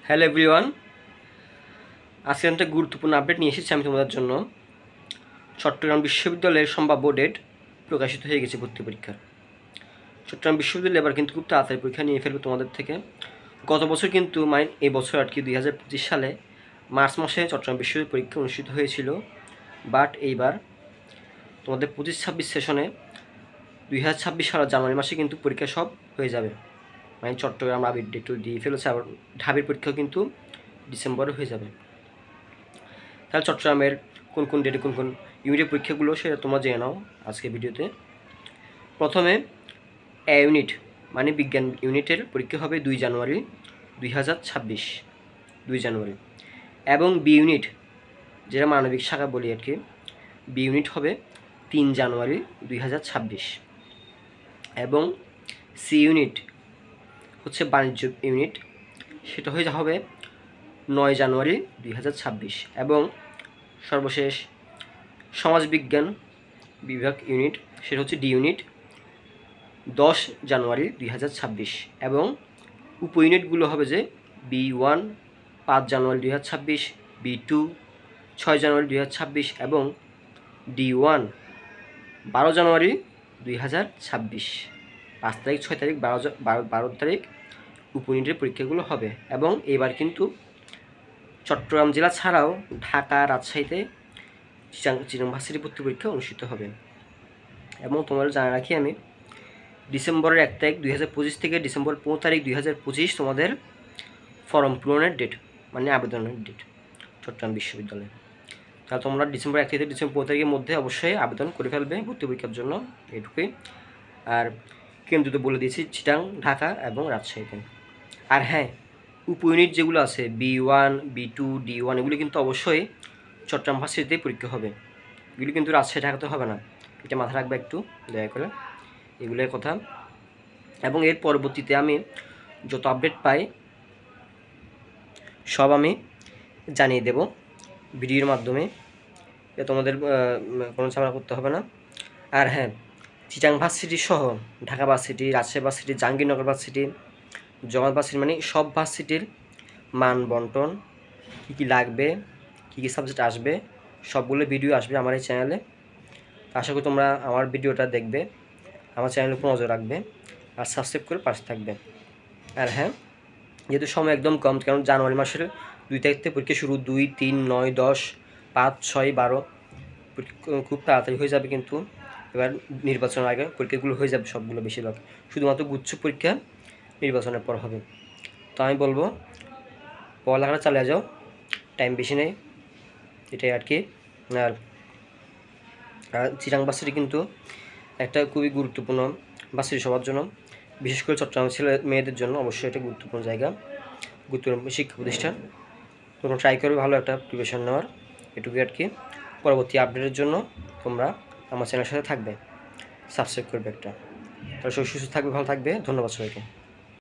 Hello everyone, আজকে একটা গুরুত্বপূর্ণ আপডেট নিয়ে এসেছি আমি তোমাদের জন্য। চট্টগ্রাম বিশ্ববিদ্যালয়ের সম্ভাব্য ডেট প্রকাশিত হয়ে গেছে ভর্তি পরীক্ষার। চট্টগ্রাম বিশ্ববিদ্যালয় এবার কিন্তু খুব তাড়াতাড়ি পরীক্ষা নিয়ে ফেলবে তোমাদের থেকে। গত বছর কিন্তু এই বছর আর কি 2025 সালে মার্চ মাসে চট্টগ্রাম বিশ্ববিদ্যালয় পরীক্ষা অনুষ্ঠিত হয়েছিল। বাট এইবার তোমাদের 25-26 সেশনে 2026 সালের জানুয়ারি মাসে কিন্তু পরীক্ষা সব হয়ে যাবে। চট্টগ্রাম আবির ডেট দিয়ে ফেলেছে, আবার ঢাবির পরীক্ষাও কিন্তু ডিসেম্বরে হয়ে যাবে। তাহলে চট্টগ্রামের কোন কোন ডেটে কোন কোন ইউনিটের পরীক্ষাগুলো সেটা তোমরা জেনে নাও আজকে ভিডিওতে। প্রথমে এ ইউনিট মানে বিজ্ঞান ইউনিটের পরীক্ষা হবে 2 জানুয়ারি 2026, 2 জানুয়ারি। এবং বি ইউনিট, যেটা মানবিক শাখা বলি আর কি, বি ইউনিট হবে 3 জানুয়ারি 2026। এবং সি ইউনিট হচ্ছে বাণিজ্য ইউনিট, সেটা হবে 9 জানুয়ারি 2026। এবং সর্বশেষ সমাজবিজ্ঞান বিভাগ ইউনিট, সেটা হচ্ছে ডি ইউনিট 10 জানুয়ারি 2026। এবং উপ ইউনিটগুলো হবে যে B1 5 জানুয়ারি 2026, B2 6 জানুয়ারি 2026 এবং D1 12 জানুয়ারি 2026। 5 তারিখ, 6 তারিখ, 12 তারিখ উপ ইউনিটের পরীক্ষাগুলো হবে। এবং এবার কিন্তু চট্টগ্রাম জেলা ছাড়াও ঢাকা, রাজশাহীতে চিটাগং ভার্সিটি ভর্তি পরীক্ষা অনুষ্ঠিত হবে। এবং তোমাদের জানা রাখি আমি, ডিসেম্বরের 1 তারিখ 2025 থেকে ডিসেম্বর 5 তারিখ 2025 তোমাদের ফর্ম পূরণের ডেট, মানে আবেদনের ডেট চট্টগ্রাম বিশ্ববিদ্যালয়ে। তাহলে তোমরা ডিসেম্বর 1 থেকে ডিসেম্বর 5 তারিখের মধ্যে অবশ্যই আবেদন করে ফেলবে ভর্তি পরীক্ষার জন্য, এটুকুই। আর কেন্দ্র তো বলে দিয়েছি চিটাগং, ঢাকা এবং রাজশাহীতে। আর হ্যাঁ, উপ ইউনিট যেগুলো আছে B1, B2, D1 এগুলি কিন্তু অবশ্যই চট্টগ্রাম ভার্সিটিতে পরীক্ষা হবে। এগুলি কিন্তু রাজশাহী, ঢাকাতে হবে না, এটা মাথায় রাখবে একটু দয়া করে এগুলোর কথা। এবং এর পরবর্তীতে আমি যত আপডেট পাই সব আমি জানিয়ে দেব ভিডিওর মাধ্যমে, তোমাদের কোনো ঝামেলা করতে হবে না। আর হ্যাঁ, চিটাগং ভার্সিটি সহ Dhaka varsity, Rajshahi varsity, Jahangirnagar varsity, Jagannath varsity, মানে সব ভার্সিটির মান বন্টন, কী কী লাগবে, কী কী সাবজেক্ট আসবে, সবগুলো ভিডিও আসবে আমার এই চ্যানেলে। আশা করি তোমরা আমার ভিডিওটা দেখবে, আমার চ্যানেলের উপর নজর রাখবে আর সাবস্ক্রাইব করে পাশে থাকবে। আর হ্যাঁ, যেহেতু সময় একদম কম, কারণ জানুয়ারি মাসের 2 তারিখ থেকে পরীক্ষা শুরু, 2, 3, 9, 10, 5, 6, 12 খুব তাড়াতাড়ি হয়ে যাবে। কিন্তু এবার নির্বাচনের আগে পরীক্ষাগুলো হয়ে যাবে সবগুলো, বেশিরভাগ। শুধুমাত্র গুচ্ছ পরীক্ষা নির্বাচনের পর হবে। তো আমি বলবো পড়ালেখাটা চালিয়ে যাও, টাইম বেশি নেই, এটাই আর কি। আর চিটাগং ভার্সিটি কিন্তু একটা খুবই গুরুত্বপূর্ণ ভার্সিটি সবার জন্য, বিশেষ করে চট্টগ্রাম ছেলে মেয়েদের জন্য অবশ্যই এটা গুরুত্বপূর্ণ জায়গা, গুরুত্বপূর্ণ শিক্ষা প্রতিষ্ঠান। তোমরা ট্রাই করবে ভালো একটা প্রিপারেশন নেওয়ার, এটুকুই আর কি। পরবর্তী আপডেটের জন্য তোমরা আমার চ্যানেলের সাথে থাকবে, সাবস্ক্রাইব করবে একটা। তাহলে সুস্থ থাকবে, ভালো থাকবে। ধন্যবাদ সবাইকে।